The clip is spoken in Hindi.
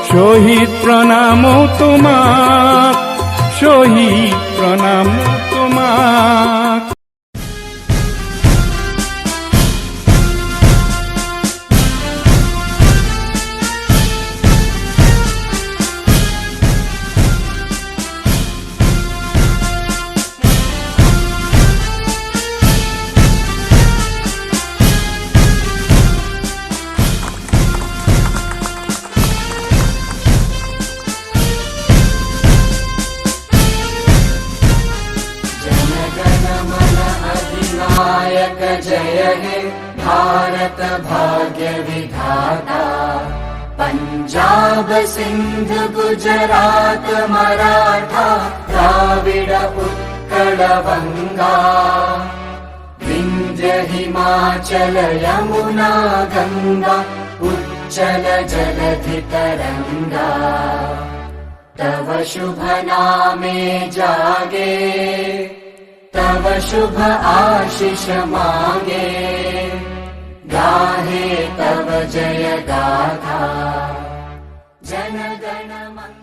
শহীদ প্রণাম তোমাক, শহীদ প্রণাম তোমাক। नायक जय हे भारत भाग्य विधाता। पंजाब सिंध गुजरात मराठा द्राविड उत्कल बंगा। विंध्य हिमाचल यमुना गंगा उच्चल जलधि तरंगा। तव शुभ नामे जागे, तव शुभ आशीष मांगे। गाहे तव जय गाथा, जन गण मन।